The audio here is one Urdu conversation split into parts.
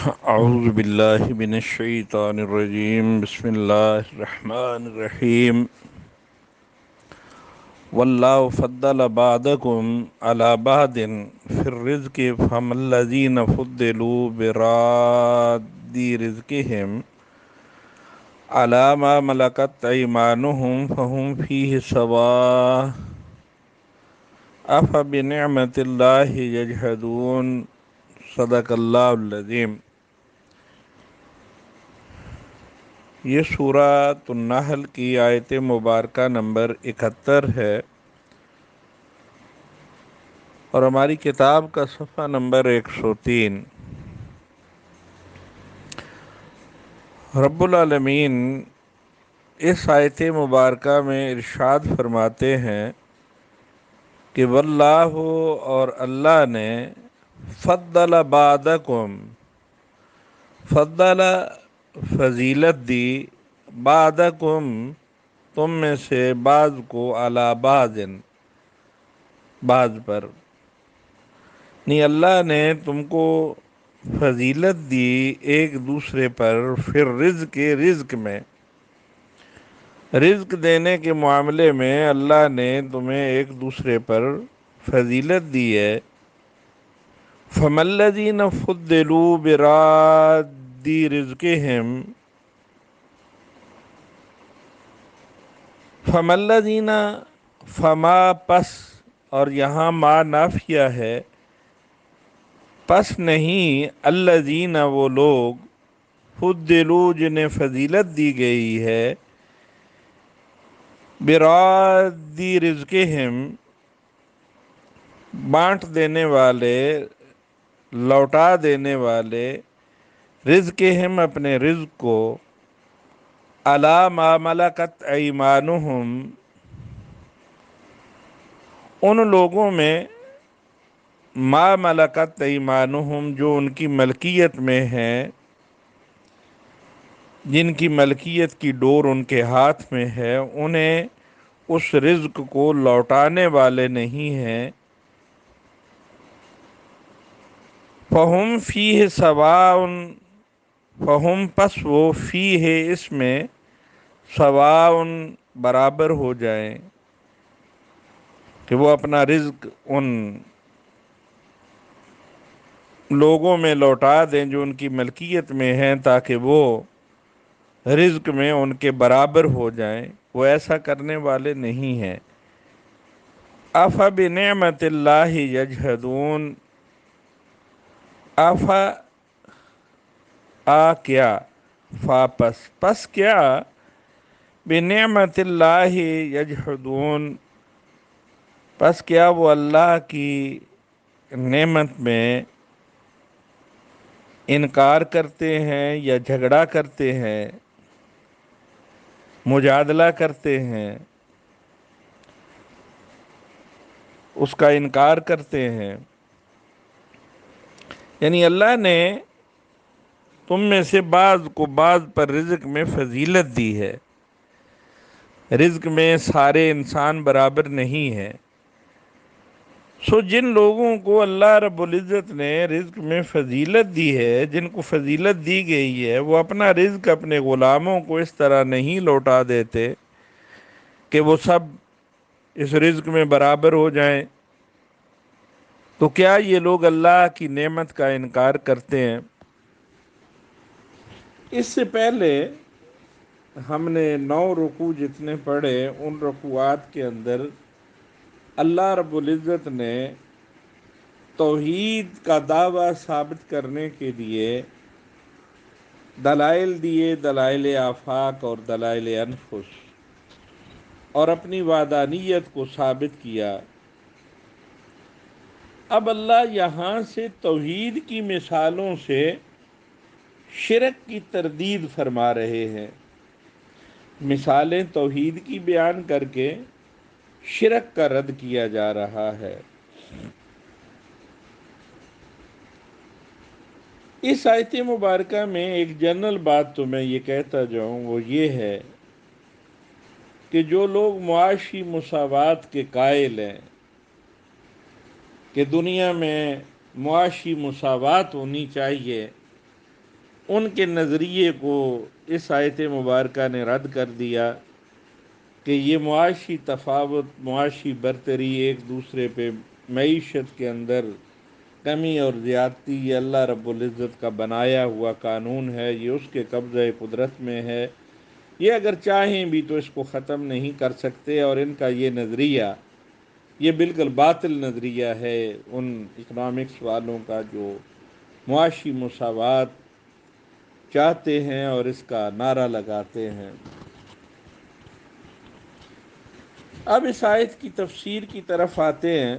اعوذ باللہ من الشیطان الرجیم بسم اللہ الرحمن الرحیم واللہ فضل بعضکم علی بعض فی الرزق فما الذین فضلوا براد رزقہم علی ما ملکت ایمانہم فہم فیہ سواء افبنعمت اللہ یجحدون صدق اللہ العظیم۔ یہ سورۃ النحل کی آیت مبارکہ نمبر 71 ہے اور ہماری کتاب کا صفحہ نمبر 103۔ رب العالمین اس آیت مبارکہ میں ارشاد فرماتے ہیں کہ واللہ، اور اللہ نے فضل بعضکم، فضل فضیلت دی، بعضکم تم میں سے بعض کو، علی بعض بعض پر، نہیں اللہ نے تم کو فضیلت دی ایک دوسرے پر، پھر رزق رزق میں، رزق دینے کے معاملے میں اللہ نے تمہیں ایک دوسرے پر فضیلت دی ہے۔ فَمَا الَّذِينَ فُضِّلُوا بِرَادِّ رِزْقِهِمْ، فَمَا الَّذِينَ، فما پس، اور یہاں ما نافیہ ہے، پس نہیں، الذین وہ لوگ، فضلوا جنہیں فضیلت دی گئی ہے، براد رزقہم بانٹ دینے والے، لوٹا دینے والے، رزقہم اپنے رزق کو، علی ما ملکت ایمانہم ان لوگوں میں، ما ملکت ایمانہم جو ان کی ملکیت میں ہیں، جن کی ملکیت کی ڈور ان کے ہاتھ میں ہے، انہیں اس رزق کو لوٹانے والے نہیں ہیں۔ فہم فیہ سواء، فہم پس وہ، فیہ اس میں، سواء برابر ہو جائیں، کہ وہ اپنا رزق ان لوگوں میں لوٹا دیں جو ان کی ملکیت میں ہیں، تاکہ وہ رزق میں ان کے برابر ہو جائیں۔ وہ ایسا کرنے والے نہیں ہیں۔ افبنعمت اللہ یجحدون، اف کیا، پس کیا، بنعمت اللہ یجحدون پس کیا وہ اللہ کی نعمت میں انکار کرتے ہیں یا جھگڑا کرتے ہیں، مجادلہ کرتے ہیں، اس کا انکار کرتے ہیں۔ یعنی اللہ نے تم میں سے بعض کو بعض پر رزق میں فضیلت دی ہے۔ رزق میں سارے انسان برابر نہیں ہیں۔ جن لوگوں کو اللہ رب العزت نے رزق میں فضیلت دی ہے، جن کو فضیلت دی گئی ہے، وہ اپنا رزق اپنے غلاموں کو اس طرح نہیں لوٹا دیتے کہ وہ سب اس رزق میں برابر ہو جائیں۔ تو کیا یہ لوگ اللہ کی نعمت کا انکار کرتے ہیں؟ اس سے پہلے ہم نے 9 رکوع جتنے پڑھے، ان رکوعات کے اندر اللہ رب العزت نے توحید کا دعویٰ ثابت کرنے کے لیے دلائل دیے، دلائل آفاق اور دلائل انفس، اور اپنی وحدانیت کو ثابت کیا۔ اب اللہ یہاں سے توحید کی مثالوں سے شرک کی تردید فرما رہے ہیں۔ مثالیں توحید کی بیان کر کے شرک کا رد کیا جا رہا ہے۔ اس آیت مبارکہ میں ایک جنرل بات تو میں یہ کہتا جاؤں، وہ یہ ہے کہ جو لوگ معاشی مساوات کے قائل ہیں کہ دنیا میں معاشی مساوات ہونی چاہیے، ان کے نظریے کو اس آیت مبارکہ نے رد کر دیا کہ یہ معاشی تفاوت، معاشی برتری، ایک دوسرے پہ معیشت کے اندر کمی اور زیادتی، یہ اللہ رب العزت کا بنایا ہوا قانون ہے، یہ اس کے قبضہ قدرت میں ہے، یہ اگر چاہیں بھی تو اس کو ختم نہیں کر سکتے، اور ان کا یہ نظریہ یہ بالکل باطل نظریہ ہے ان اکنامکس والوں کا جو معاشی مساوات چاہتے ہیں اور اس کا نعرہ لگاتے ہیں۔ اب اس آیت کی تفسیر کی طرف آتے ہیں،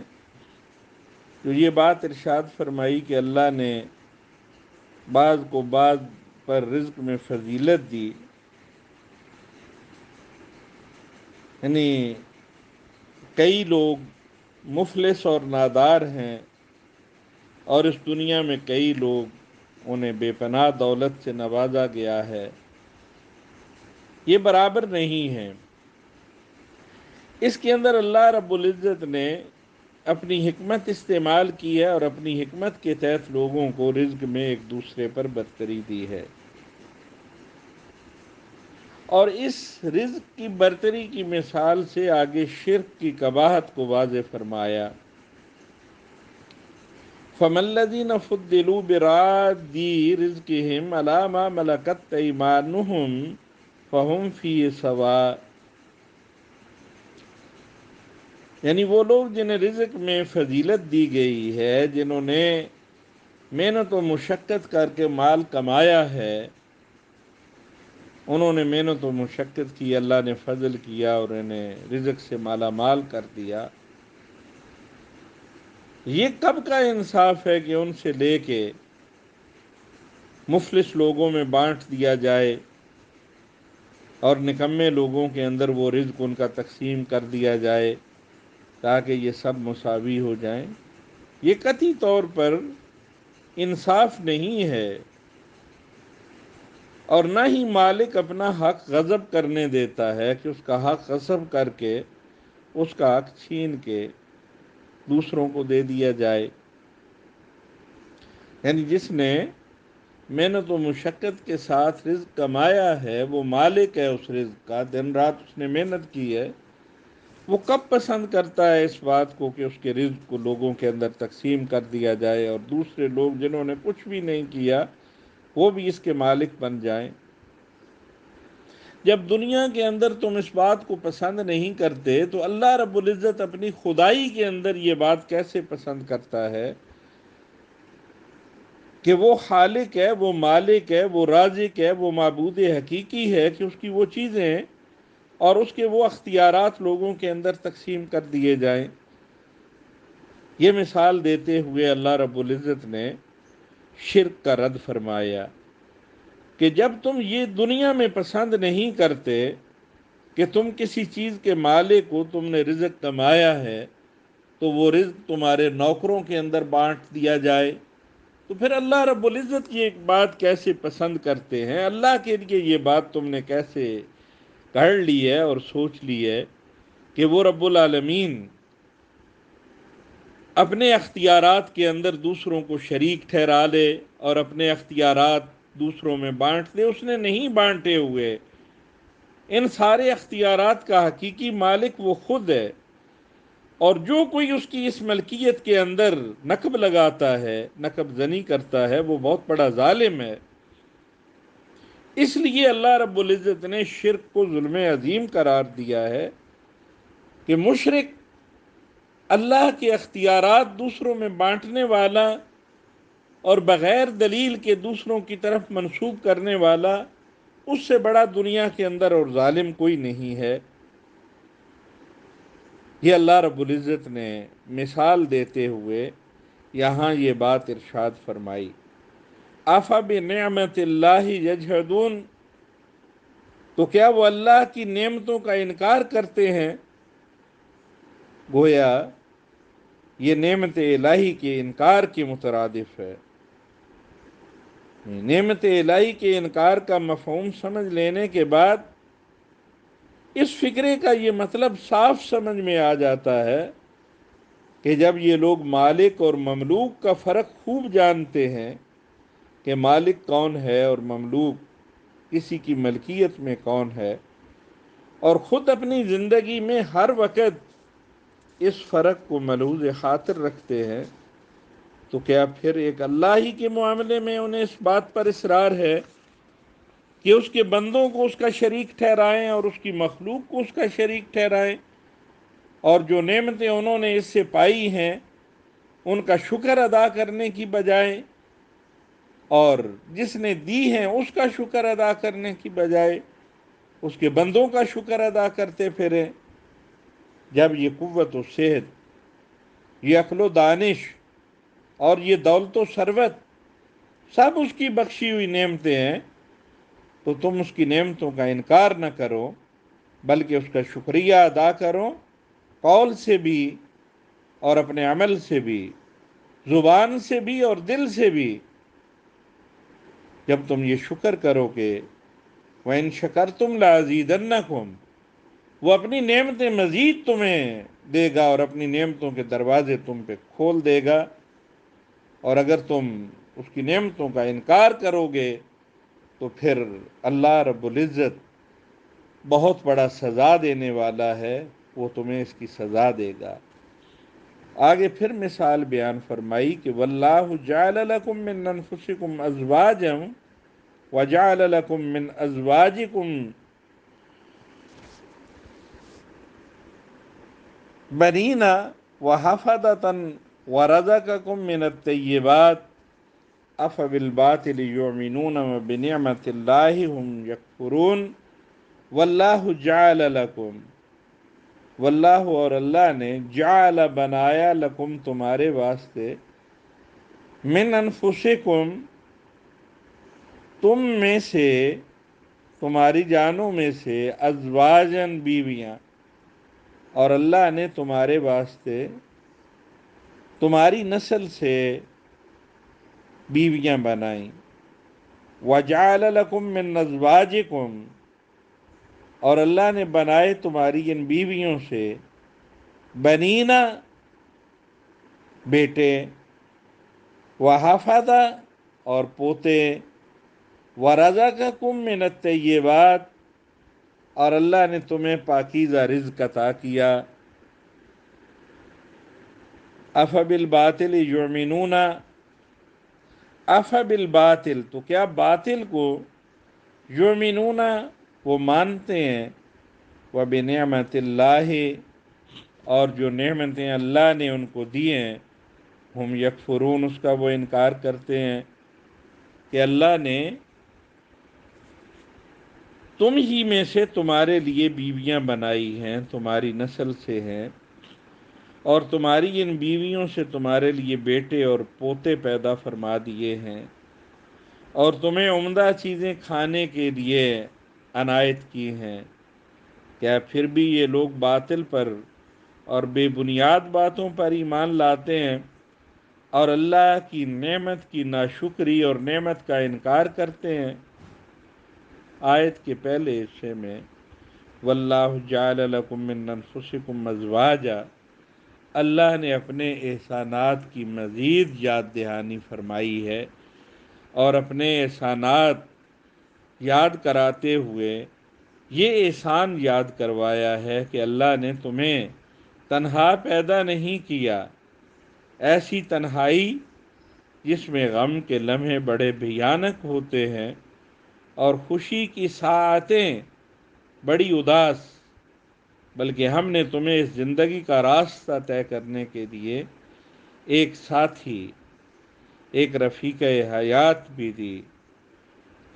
تو یہ بات ارشاد فرمائی کہ اللہ نے بعض کو بعض پر رزق میں فضیلت دی، یعنی کئی لوگ مفلس اور نادار ہیں، اور اس دنیا میں کئی لوگ انہیں بے پناہ دولت سے نوازا گیا ہے، یہ برابر نہیں ہیں۔ اس کے اندر اللہ رب العزت نے اپنی حکمت استعمال کی ہے، اور اپنی حکمت کے تحت لوگوں کو رزق میں ایک دوسرے پر برتری دی ہے، اور اس رزق کی برتری کی مثال سے آگے شرک کی قباحت کو واضح فرمایا۔ فَمَا الَّذِينَ فُضِّلُوا بِرَادِّ رِزْقِهِمْ عَلَىٰ مَا مَلَكَتْ أَيْمَانُهُمْ فَهُمْ فِيهِ سَوَاءٌ، یعنی وہ لوگ جنہیں رزق میں فضیلت دی گئی ہے، جنہوں نے محنت و مشقت کر کے مال کمایا ہے، انہوں نے محنت و مشقت کی، اللہ نے فضل کیا اور انہیں رزق سے مالا مال کر دیا، یہ کب کا انصاف ہے کہ ان سے لے کے مفلس لوگوں میں بانٹ دیا جائے اور نکمے لوگوں کے اندر وہ رزق ان کا تقسیم کر دیا جائے تاکہ یہ سب مساوی ہو جائیں؟ یہ قطعی طور پر انصاف نہیں ہے، اور نہ ہی مالک اپنا حق غصب کرنے دیتا ہے کہ اس کا حق غصب کر کے، اس کا حق چھین کے دوسروں کو دے دیا جائے۔ یعنی جس نے محنت و مشقت کے ساتھ رزق کمایا ہے، وہ مالک ہے اس رزق کا، دن رات اس نے محنت کی ہے، وہ کب پسند کرتا ہے اس بات کو کہ اس کے رزق کو لوگوں کے اندر تقسیم کر دیا جائے اور دوسرے لوگ جنہوں نے کچھ بھی نہیں کیا وہ بھی اس کے مالک بن جائیں؟ جب دنیا کے اندر تم اس بات کو پسند نہیں کرتے تو اللہ رب العزت اپنی خدائی کے اندر یہ بات کیسے پسند کرتا ہے کہ وہ خالق ہے، وہ مالک ہے، وہ رازق ہے، وہ معبود حقیقی ہے، کہ اس کی وہ چیزیں اور اس کے وہ اختیارات لوگوں کے اندر تقسیم کر دیے جائیں؟ یہ مثال دیتے ہوئے اللہ رب العزت نے شرک کا رد فرمایا کہ جب تم یہ دنیا میں پسند نہیں کرتے کہ تم کسی چیز کے مالک کو، تم نے رزق کمایا ہے تو وہ رزق تمہارے نوکروں کے اندر بانٹ دیا جائے، تو پھر اللہ رب العزت کی ایک بات کیسے پسند کرتے ہیں؟ اللہ کے لیے یہ بات تم نے کیسے کر لی ہے اور سوچ لی ہے کہ وہ رب العالمین اپنے اختیارات کے اندر دوسروں کو شریک ٹھہرا لے اور اپنے اختیارات دوسروں میں بانٹ دے؟ اس نے نہیں بانٹے ہوئے، ان سارے اختیارات کا حقیقی مالک وہ خود ہے، اور جو کوئی اس کی اس ملکیت کے اندر نقب لگاتا ہے، نقب زنی کرتا ہے، وہ بہت بڑا ظالم ہے۔ اس لیے اللہ رب العزت نے شرک کو ظلم عظیم قرار دیا ہے کہ مشرک اللہ کے اختیارات دوسروں میں بانٹنے والا اور بغیر دلیل کے دوسروں کی طرف منسوب کرنے والا، اس سے بڑا دنیا کے اندر اور ظالم کوئی نہیں ہے۔ یہ اللہ رب العزت نے مثال دیتے ہوئے یہاں یہ بات ارشاد فرمائی۔ أَفَبِنِعْمَةِ اللَّهِ يَجْحَدُونَ، تو کیا وہ اللہ کی نعمتوں کا انکار کرتے ہیں؟ گویا یہ نعمت الہی کے انکار کے مترادف ہے۔ نعمت الہی کے انکار کا مفہوم سمجھ لینے کے بعد اس فکرے کا یہ مطلب صاف سمجھ میں آ جاتا ہے کہ جب یہ لوگ مالک اور مملوک کا فرق خوب جانتے ہیں کہ مالک کون ہے اور مملوک کسی کی ملکیت میں کون ہے، اور خود اپنی زندگی میں ہر وقت اس فرق کو ملحوظ خاطر رکھتے ہیں، تو کیا پھر ایک اللہ ہی کے معاملے میں انہیں اس بات پر اصرار ہے کہ اس کے بندوں کو اس کا شریک ٹھہرائیں اور اس کی مخلوق کو اس کا شریک ٹھہرائیں، اور جو نعمتیں انہوں نے اس سے پائی ہیں ان کا شکر ادا کرنے کی بجائے، اور جس نے دی ہیں اس کا شکر ادا کرنے کی بجائے اس کے بندوں کا شکر ادا کرتے پھریں، جب یہ قوت و صحت، یہ عقل و دانش اور یہ دولت و ثروت سب اس کی بخشی ہوئی نعمتیں ہیں، تو تم اس کی نعمتوں کا انکار نہ کرو بلکہ اس کا شکریہ ادا کرو، قول سے بھی اور اپنے عمل سے بھی، زبان سے بھی اور دل سے بھی۔ جب تم یہ شکر کرو کہ وَإِن شَكَرْتُمْ لَأَزِيدَنَّكُمْ، وہ اپنی نعمتیں مزید تمہیں دے گا اور اپنی نعمتوں کے دروازے تم پہ کھول دے گا، اور اگر تم اس کی نعمتوں کا انکار کرو گے تو پھر اللہ رب العزت بہت بڑا سزا دینے والا ہے، وہ تمہیں اس کی سزا دے گا۔ آگے پھر مثال بیان فرمائی کہ وَاللَّهُ جَعَلَ لَكُم مِّنْ أَنفُسِكُمْ أَزْوَاجًا وَجَعَلَ لَكُم مِّنْ أَزْوَاجِكُمْ بَنِينَ وَحَفَدَةً وَرَزَقَكُم مِّنَ الطَّيِّبَاتِ أَفَبِالْبَاطِلِ يُؤْمِنُونَ وَبِنِعْمَةِ اللَّهِ هُمْ يَكْفُرُونَ وَاللَّهُ جَعَلَ لَكُم، واللہ اور اللہ نے، جعل بنایا، لکم تمہارے واسطے، من انفسکم تم میں سے، تمہاری جانوں میں سے، ازواجن بیویاں، اور اللہ نے تمہارے واسطے تمہاری نسل سے بیویاں بنائیں، وجعل لکم من ازواجکم، اور اللہ نے بنائے تمہاری ان بیویوں سے، بنینا بیٹے، وحفدہ اور پوتے، ورزقکم من الطیبات اور اللہ نے تمہیں پاکیزہ رزق عطا کیا۔ افبالباطل یؤمنون، افبالباطل تو کیا باطل کو، یؤمنون وہ مانتے ہیں، وبنعمت اللہ اور جو نعمتیں اللہ نے ان کو دی ہیں، ہم یکفرون اس کا وہ انکار کرتے ہیں، کہ اللہ نے تم ہی میں سے تمہارے لیے بیویاں بنائی ہیں، تمہاری نسل سے ہیں، اور تمہاری ان بیویوں سے تمہارے لیے بیٹے اور پوتے پیدا فرما دیے ہیں، اور تمہیں عمدہ چیزیں کھانے کے لیے عنایت کی ہیں، کیا پھر بھی یہ لوگ باطل پر اور بے بنیاد باتوں پر ایمان لاتے ہیں اور اللہ کی نعمت کی ناشکری اور نعمت کا انکار کرتے ہیں؟ آیت کے پہلے حصے میں واللہ جعل لکم من انفسکم ازواجا، اللہ نے اپنے احسانات کی مزید یاد دہانی فرمائی ہے، اور اپنے احسانات یاد کراتے ہوئے یہ احسان یاد کروایا ہے کہ اللہ نے تمہیں تنہا پیدا نہیں کیا، ایسی تنہائی جس میں غم کے لمحے بڑے بھیانک ہوتے ہیں اور خوشی کی ساعتیں بڑی اداس، بلکہ ہم نے تمہیں اس زندگی کا راستہ طے کرنے کے لیے ایک ساتھی، ایک رفیق حیات بھی دی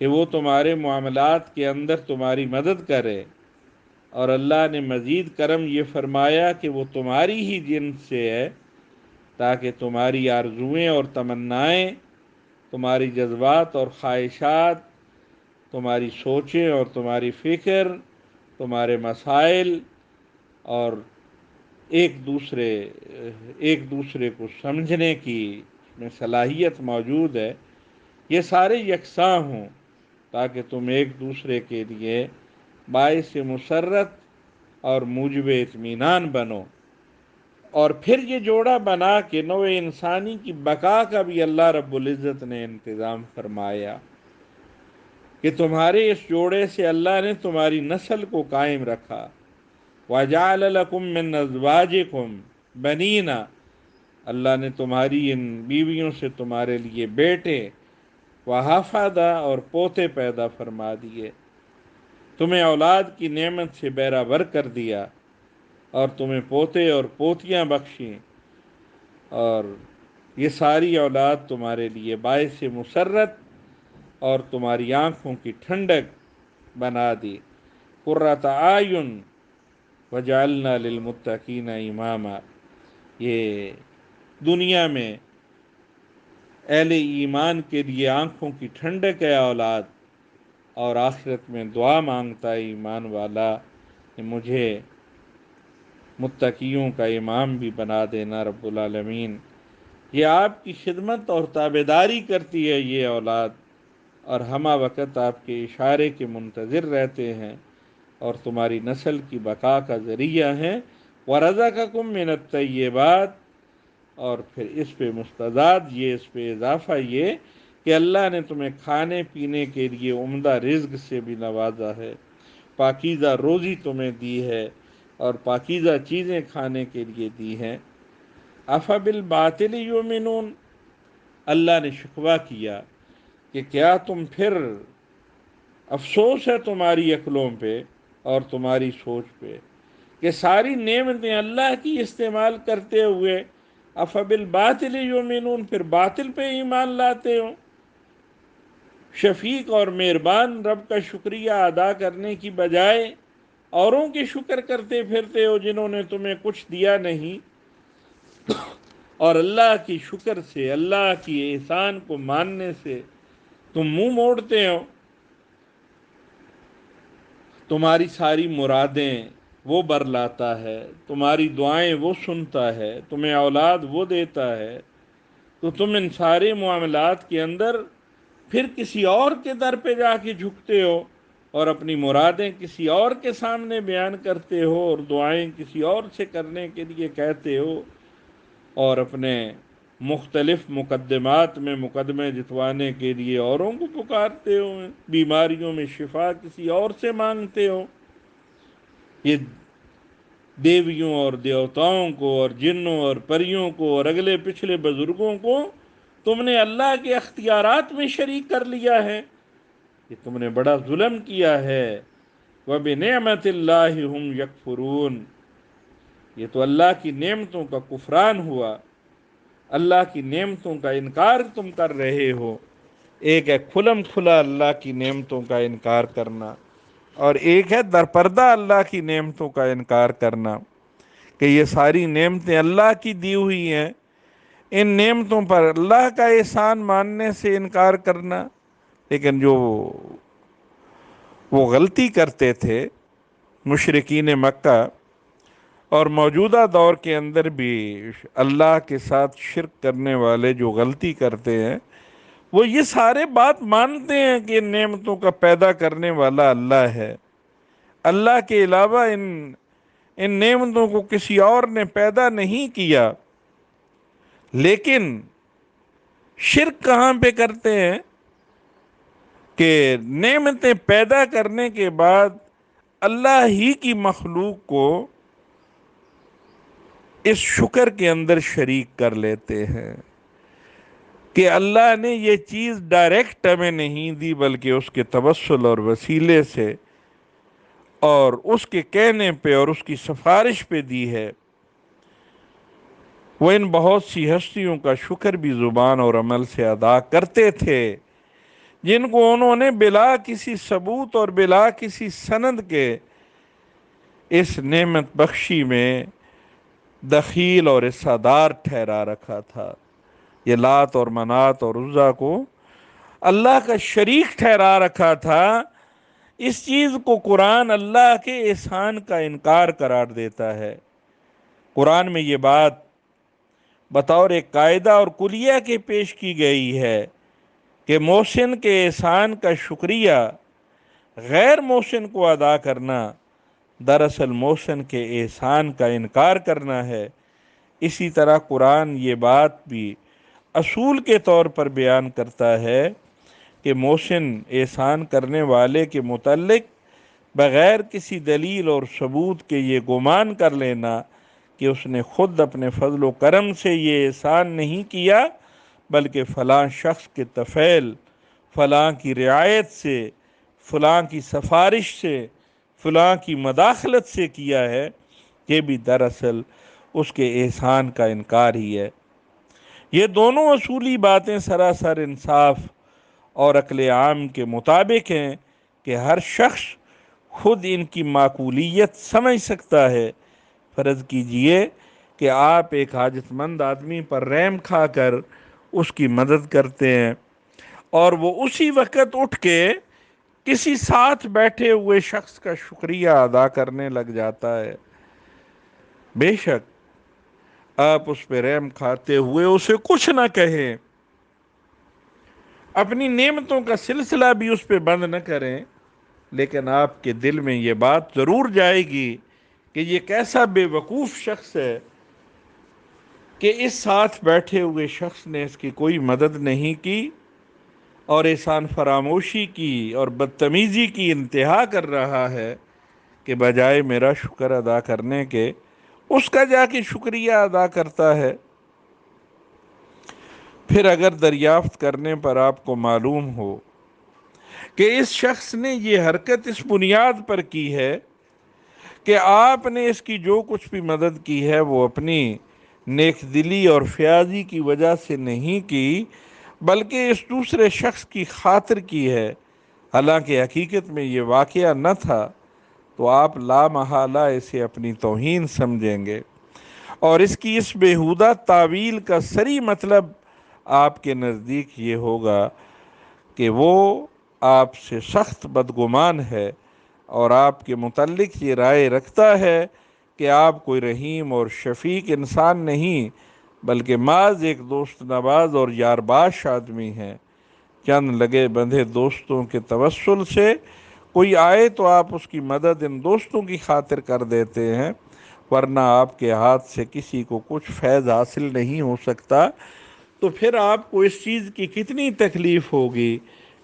کہ وہ تمہارے معاملات کے اندر تمہاری مدد کرے، اور اللہ نے مزید کرم یہ فرمایا کہ وہ تمہاری ہی جنس سے ہے، تاکہ تمہاری آرزوئیں اور تمنائیں، تمہاری جذبات اور خواہشات، تمہاری سوچیں اور تمہاری فکر، تمہارے مسائل اور ایک دوسرے کو سمجھنے کی میں صلاحیت موجود ہے، یہ سارے یکساں ہوں، تاکہ تم ایک دوسرے کے لیے باعث مسرت اور موجب اطمینان بنو۔ اور پھر یہ جوڑا بنا کے نوع انسانی کی بقا کا بھی اللہ رب العزت نے انتظام فرمایا کہ تمہارے اس جوڑے سے اللہ نے تمہاری نسل کو قائم رکھا۔ وَجَعَلَ لَكُم مِّنْ أَزْوَاجِكُمْ بَنِينَ، اللہ نے تمہاری ان بیویوں سے تمہارے لیے بیٹے وحفدہ اور پوتے پیدا فرما دیے، تمہیں اولاد کی نعمت سے بہرہ کر دیا اور تمہیں پوتے اور پوتیاں بخشیں، اور یہ ساری اولاد تمہارے لیے باعث مسرت اور تمہاری آنکھوں کی ٹھنڈک بنا دی۔ قرۃ اعین وجعلنا للمتقین اماما، یہ دنیا میں اہل ایمان کے لیے آنکھوں کی ٹھنڈک ہے اولاد، اور آخرت میں دعا مانگتا ہے ایمان والا کہ مجھے متقیوں کا امام بھی بنا دینا رب العالمین۔ یہ آپ کی خدمت اور تابعداری کرتی ہے یہ اولاد، اور ہمہ وقت آپ کے اشارے کے منتظر رہتے ہیں اور تمہاری نسل کی بقا کا ذریعہ ہیں۔ وَرَزَقَكُم مِّنَ الطَّيِّبَاتِ، اور پھر اس پہ مستزاد یہ، اس پہ اضافہ یہ کہ اللہ نے تمہیں کھانے پینے کے لیے عمدہ رزق سے بھی نوازا ہے، پاکیزہ روزی تمہیں دی ہے اور پاکیزہ چیزیں کھانے کے لیے دی ہیں۔ أَفَبِالْبَاطِلِ يُؤْمِنُونَ، اللہ نے شکوہ کیا کہ کیا تم پھر افسوس ہے تمہاری عقلوں پہ اور تمہاری سوچ پہ کہ ساری نعمتیں اللہ کی استعمال کرتے ہوئے افبالباطل یؤمنون، پھر باطل پہ ایمان لاتے ہو؟ شفیق اور مہربان رب کا شکریہ ادا کرنے کی بجائے اوروں کے شکر کرتے پھرتے ہو جنہوں نے تمہیں کچھ دیا نہیں، اور اللہ کی شکر سے، اللہ کی احسان کو ماننے سے تم منہ موڑتے ہو۔ تمہاری ساری مرادیں وہ برلاتا ہے، تمہاری دعائیں وہ سنتا ہے، تمہیں اولاد وہ دیتا ہے، تو تم ان سارے معاملات کے اندر پھر کسی اور کے در پہ جا کے جھکتے ہو اور اپنی مرادیں کسی اور کے سامنے بیان کرتے ہو اور دعائیں کسی اور سے کرنے کے لیے کہتے ہو، اور اپنے مختلف مقدمات میں مقدمے جتوانے کے لیے اوروں کو پکارتے ہو، بیماریوں میں شفا کسی اور سے مانگتے ہو۔ یہ دیویوں اور دیوتاؤں کو اور جنوں اور پریوں کو اور اگلے پچھلے بزرگوں کو تم نے اللہ کے اختیارات میں شریک کر لیا ہے، یہ تم نے بڑا ظلم کیا ہے۔ وَبِنِعْمَةِ اللَّهِ هُمْ يَكْفُرُونَ، یہ تو اللہ کی نعمتوں کا کفران ہوا، اللہ کی نعمتوں کا انکار تم کر رہے ہو۔ ایک ہے کھلم کھلا اللہ کی نعمتوں کا انکار کرنا، اور ایک ہے درپردہ اللہ کی نعمتوں کا انکار کرنا کہ یہ ساری نعمتیں اللہ کی دی ہوئی ہیں، ان نعمتوں پر اللہ کا احسان ماننے سے انکار کرنا۔ لیکن جو وہ غلطی کرتے تھے مشرکین مکہ، اور موجودہ دور کے اندر بھی اللہ کے ساتھ شرک کرنے والے جو غلطی کرتے ہیں، وہ یہ سارے بات مانتے ہیں کہ ان نعمتوں کا پیدا کرنے والا اللہ ہے، اللہ کے علاوہ ان نعمتوں کو کسی اور نے پیدا نہیں کیا، لیکن شرک کہاں پہ کرتے ہیں کہ نعمتیں پیدا کرنے کے بعد اللہ ہی کی مخلوق کو اس شکر کے اندر شریک کر لیتے ہیں کہ اللہ نے یہ چیز ڈائریکٹ ہمیں نہیں دی بلکہ اس کے توسل اور وسیلے سے اور اس کے کہنے پہ اور اس کی سفارش پہ دی ہے۔ وہ ان بہت سی ہستیوں کا شکر بھی زبان اور عمل سے ادا کرتے تھے جن کو انہوں نے بلا کسی ثبوت اور بلا کسی سند کے اس نعمت بخشی میں دخیل اور حصہ دار ٹھہرا رکھا تھا۔ یہ لات اور منات اور عزا کو اللہ کا شریک ٹھہرا رکھا تھا۔ اس چیز کو قرآن اللہ کے احسان کا انکار قرار دیتا ہے۔ قرآن میں یہ بات بطور ایک قاعدہ اور کلیہ کے پیش کی گئی ہے کہ محسن کے احسان کا شکریہ غیر محسن کو ادا کرنا دراصل محسن کے احسان کا انکار کرنا ہے۔ اسی طرح قرآن یہ بات بھی اصول کے طور پر بیان کرتا ہے کہ محسن احسان کرنے والے کے متعلق بغیر کسی دلیل اور ثبوت کے یہ گمان کر لینا کہ اس نے خود اپنے فضل و کرم سے یہ احسان نہیں کیا بلکہ فلاں شخص کے طفیل، فلاں کی رعایت سے، فلاں کی سفارش سے، فلاں کی مداخلت سے کیا ہے، یہ بھی دراصل اس کے احسان کا انکار ہی ہے۔ یہ دونوں اصولی باتیں سراسر انصاف اور عقل عام کے مطابق ہیں کہ ہر شخص خود ان کی معقولیت سمجھ سکتا ہے۔ فرض کیجئے کہ آپ ایک حاجت مند آدمی پر رحم کھا کر اس کی مدد کرتے ہیں اور وہ اسی وقت اٹھ کے کسی ساتھ بیٹھے ہوئے شخص کا شکریہ ادا کرنے لگ جاتا ہے۔ بے شک آپ اس پہ رحم کھاتے ہوئے اسے کچھ نہ کہیں، اپنی نعمتوں کا سلسلہ بھی اس پہ بند نہ کریں، لیکن آپ کے دل میں یہ بات ضرور جائے گی کہ یہ کیسا بے وقوف شخص ہے کہ اس ساتھ بیٹھے ہوئے شخص نے اس کی کوئی مدد نہیں کی اور احسان فراموشی کی اور بدتمیزی کی انتہا کر رہا ہے، کہ بجائے میرا شکر ادا کرنے کے اس کا جا کے شکریہ ادا کرتا ہے۔ پھر اگر دریافت کرنے پر آپ کو معلوم ہو کہ اس شخص نے یہ حرکت اس بنیاد پر کی ہے کہ آپ نے اس کی جو کچھ بھی مدد کی ہے وہ اپنی نیک دلی اور فیاضی کی وجہ سے نہیں کی بلکہ اس دوسرے شخص کی خاطر کی ہے، حالانکہ حقیقت میں یہ واقعہ نہ تھا، تو آپ لا محالہ اسے اپنی توہین سمجھیں گے، اور اس کی اس بیہودہ تعویل کا صریح مطلب آپ کے نزدیک یہ ہوگا کہ وہ آپ سے سخت بدگمان ہے اور آپ کے متعلق یہ رائے رکھتا ہے کہ آپ کوئی رحیم اور شفیق انسان نہیں بلکہ محض ایک دوست نواز اور یارباش آدمی ہیں۔ چند لگے بندھے دوستوں کے توسل سے کوئی آئے تو آپ اس کی مدد ان دوستوں کی خاطر کر دیتے ہیں، ورنہ آپ کے ہاتھ سے کسی کو کچھ فیض حاصل نہیں ہو سکتا۔ تو پھر آپ کو اس چیز کی کتنی تکلیف ہوگی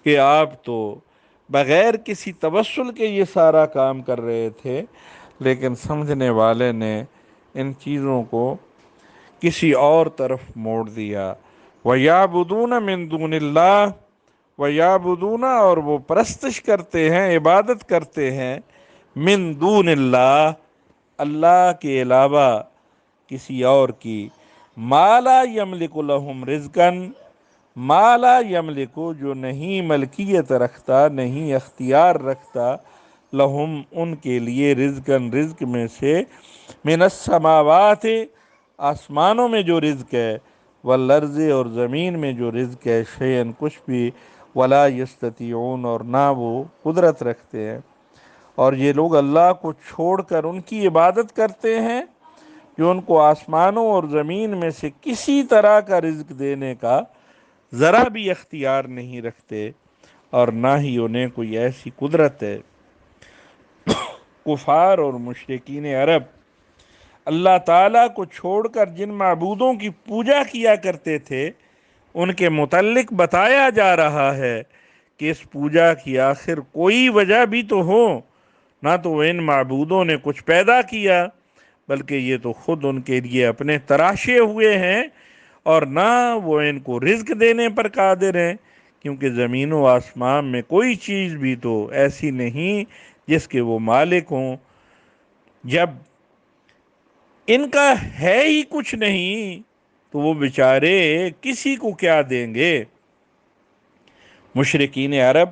کہ آپ تو بغیر کسی توسل کے یہ سارا کام کر رہے تھے، لیکن سمجھنے والے نے ان چیزوں کو کسی اور طرف موڑ دیا۔ وَيَعْبُدُونَ مِن دُونِ اللَّهِ وَيَعْبُدُونَ اور وہ پرستش کرتے ہیں، عبادت کرتے ہیں، من دون اللہ، اللہ کے علاوہ کسی اور کی، ما لا یملک لہم رزقاً، ما لا یملک جو نہیں ملکیت رکھتا، نہیں اختیار رکھتا، لہم ان کے لیے، رزقاً رزق میں سے، من السماوات آسمانوں میں جو رزق ہے، والارض اور زمین میں جو رزق ہے، شیئن کچھ بھی، ولا یستطیعون اور نہ وہ قدرت رکھتے ہیں۔ اور یہ لوگ اللہ کو چھوڑ کر ان کی عبادت کرتے ہیں جو ان کو آسمانوں اور زمین میں سے کسی طرح کا رزق دینے کا ذرا بھی اختیار نہیں رکھتے اور نہ ہی انہیں کوئی ایسی قدرت ہے۔ کفار اور مشرکین عرب اللہ تعالیٰ کو چھوڑ کر جن معبودوں کی پوجا کیا کرتے تھے ان کے متعلق بتایا جا رہا ہے کہ اس پوجا کی آخر کوئی وجہ بھی تو ہو، نہ تو ان معبودوں نے کچھ پیدا کیا بلکہ یہ تو خود ان کے لیے اپنے تراشے ہوئے ہیں، اور نہ وہ ان کو رزق دینے پر قادر ہیں، کیونکہ زمین و آسمان میں کوئی چیز بھی تو ایسی نہیں جس کے وہ مالک ہوں۔ جب ان کا ہے ہی کچھ نہیں تو وہ بیچارے کسی کو کیا دیں گے؟ مشرکین عرب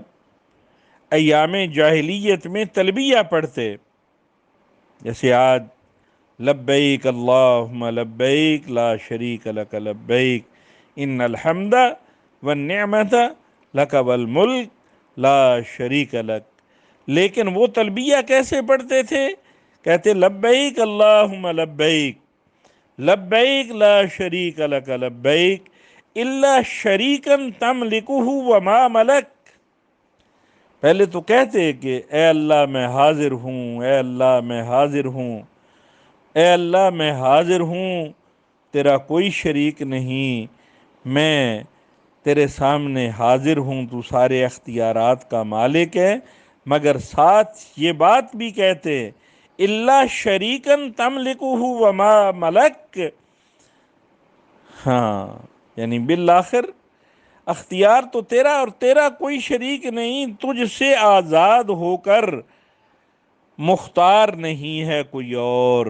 ایام جاہلیت میں تلبیہ پڑھتے، جیسے آج لبیک اللہم لبیک لا شریک لک لبیک ان الحمد والنعمت لک والملک لا شریک لک، لیکن وہ تلبیہ کیسے پڑھتے تھے؟ کہتے لبیک اللہم لبیک لبیک لا شریک لک لبیک الا شریکا تملکہ وما ملک۔ پہلے تو کہتے کہ اے اللہ میں حاضر ہوں، اے اللہ میں حاضر ہوں، اے اللہ میں حاضر ہوں، تیرا کوئی شریک نہیں، میں تیرے سامنے حاضر ہوں، تو سارے اختیارات کا مالک ہے، مگر ساتھ یہ بات بھی کہتے اللہ شریکن تملکہ وما ملک، ہاں یعنی بالآخر اختیار تو تیرا اور تیرا کوئی شریک نہیں، تجھ سے آزاد ہو کر مختار نہیں ہے کوئی اور،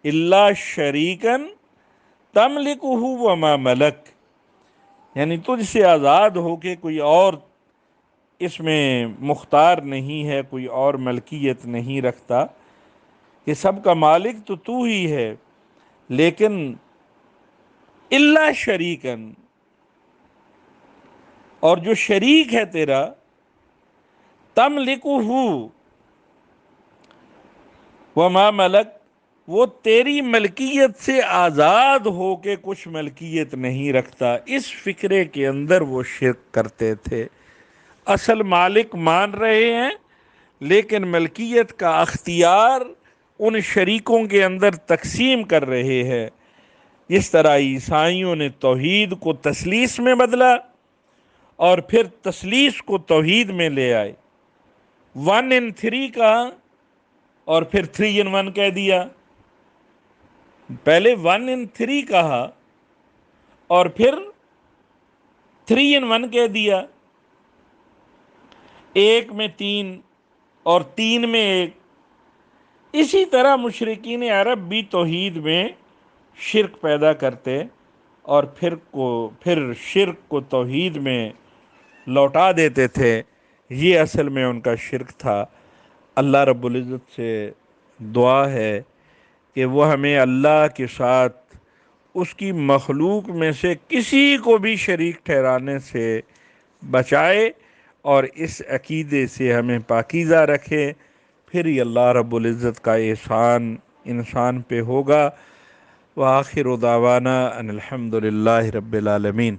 اللہ شریکن تملکہ وما ملک، یعنی تجھ سے آزاد ہو کے کوئی اور اس میں مختار نہیں ہے، کوئی اور ملکیت نہیں رکھتا، یہ سب کا مالک تو ہی ہے، لیکن اللہ شریکن، اور جو شریک ہے تیرا تملکہ وما ملک، وہ تیری ملکیت سے آزاد ہو کے کچھ ملکیت نہیں رکھتا، اس فکرے کے اندر وہ شرک کرتے تھے۔ اصل مالک مان رہے ہیں لیکن ملکیت کا اختیار ان شریکوں کے اندر تقسیم کر رہے ہیں۔ اس طرح عیسائیوں نے توحید کو تثلیث میں بدلا اور پھر تثلیث کو توحید میں لے آئے، 1 in 3 کہا اور پھر 3 in 1 کہہ دیا، پہلے 1 in 3 کہا اور پھر 3 in 1 کہہ دیا، 1 میں 3 اور 3 میں 1۔ اسی طرح مشرکین عرب بھی توحید میں شرک پیدا کرتے اور پھر شرک کو توحید میں لوٹا دیتے تھے، یہ اصل میں ان کا شرک تھا۔ اللہ رب العزت سے دعا ہے کہ وہ ہمیں اللہ کے ساتھ اس کی مخلوق میں سے کسی کو بھی شریک ٹھہرانے سے بچائے اور اس عقیدے سے ہمیں پاکیزہ رکھے، پھر ہی اللہ رب العزت کا احسان انسان پہ ہوگا۔ وآخر دعوانا ان الحمد للہ رب العالمین۔